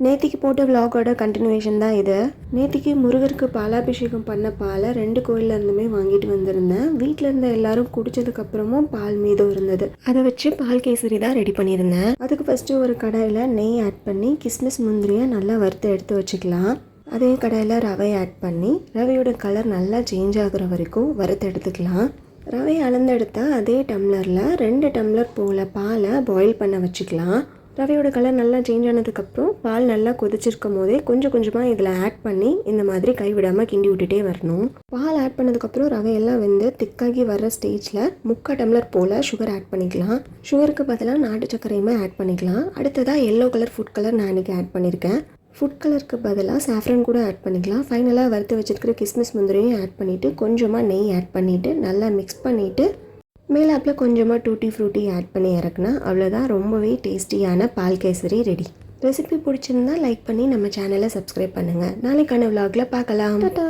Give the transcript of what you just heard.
நேத்திக்கு போட்ட விலாகோட கண்டினியூவேஷன் தான் இது. நேத்திக்கு முருகருக்கு பாலாபிஷேகம் பண்ண பாலை 2 கோயிலில் இருந்துமே வாங்கிட்டு வந்திருந்தேன். வீட்டில் இருந்த எல்லாரும் குடித்ததுக்கப்புறமும் பால் மீதம் இருந்தது. அதை வச்சு பால் கேசரி தான் ரெடி பண்ணியிருந்தேன். அதுக்கு ஃபஸ்ட்டு ஒரு கடாயில் நெய் ஆட் பண்ணி கிஸ்மிஸ் முந்திரியை நல்லா வறுத்து எடுத்து வச்சுக்கலாம். அதே கடாயில் ரவை ஆட் பண்ணி ரவையோட கலர் நல்லா சேஞ்ச் ஆகுற வரைக்கும் வறுத்து எடுத்துக்கலாம். ரவை அளந்தெடுத்தால் அதே டம்ளரில் 2 டம்ளர் போல் பாலை பாயில் பண்ண வச்சுக்கலாம். ரவையோட கலர் நல்லா சேஞ்ச் ஆனதுக்கப்புறம் பால் நல்லா கொதிச்சிருக்கும் போதே கொஞ்சம் கொஞ்சமாக இதில் ஆட் பண்ணி இந்த மாதிரி கைவிடாமல் கிண்டி விட்டுட்டே வரணும். பால் ஆட் பண்ணதுக்கப்புறம் ரவையெல்லாம் வெந்து திக்காகி வர்ற ஸ்டேஜில் 3/4 டம்ளர் போல் சுகர் ஆட் பண்ணிக்கலாம். சுகருக்கு பதிலாக நாட்டு சர்க்கரையுமே ஆட் பண்ணிக்கலாம். அடுத்ததாக எல்லோ கலர் ஃபுட் கலர் நான் இன்றைக்கி ஆட் பண்ணியிருக்கேன். ஃபுட் கலருக்கு பதிலாக சாஃப்ரன் கூட ஆட் பண்ணிக்கலாம். ஃபைனலாக வறுத்து வச்சுருக்கிற கிஸ்மிஸ் முந்திரியும் ஆட் பண்ணிவிட்டு கொஞ்சமாக நெய் ஆட் பண்ணிவிட்டு நல்லா மிக்ஸ் பண்ணிவிட்டு மேலாப்பில் கொஞ்சமாக டூட்டி ஃப்ரூட்டி ஆட் பண்ணி இறக்குனா அவ்வளோதான், ரொம்பவே டேஸ்டியான பால் கேசரி ரெடி. ரெசிபி பிடிச்சிருந்தா லைக் பண்ணி நம்ம சேனலை சப்ஸ்கிரைப் பண்ணுங்கள். நாளைக்கான விலாகில் பார்க்கலாம். டாடா.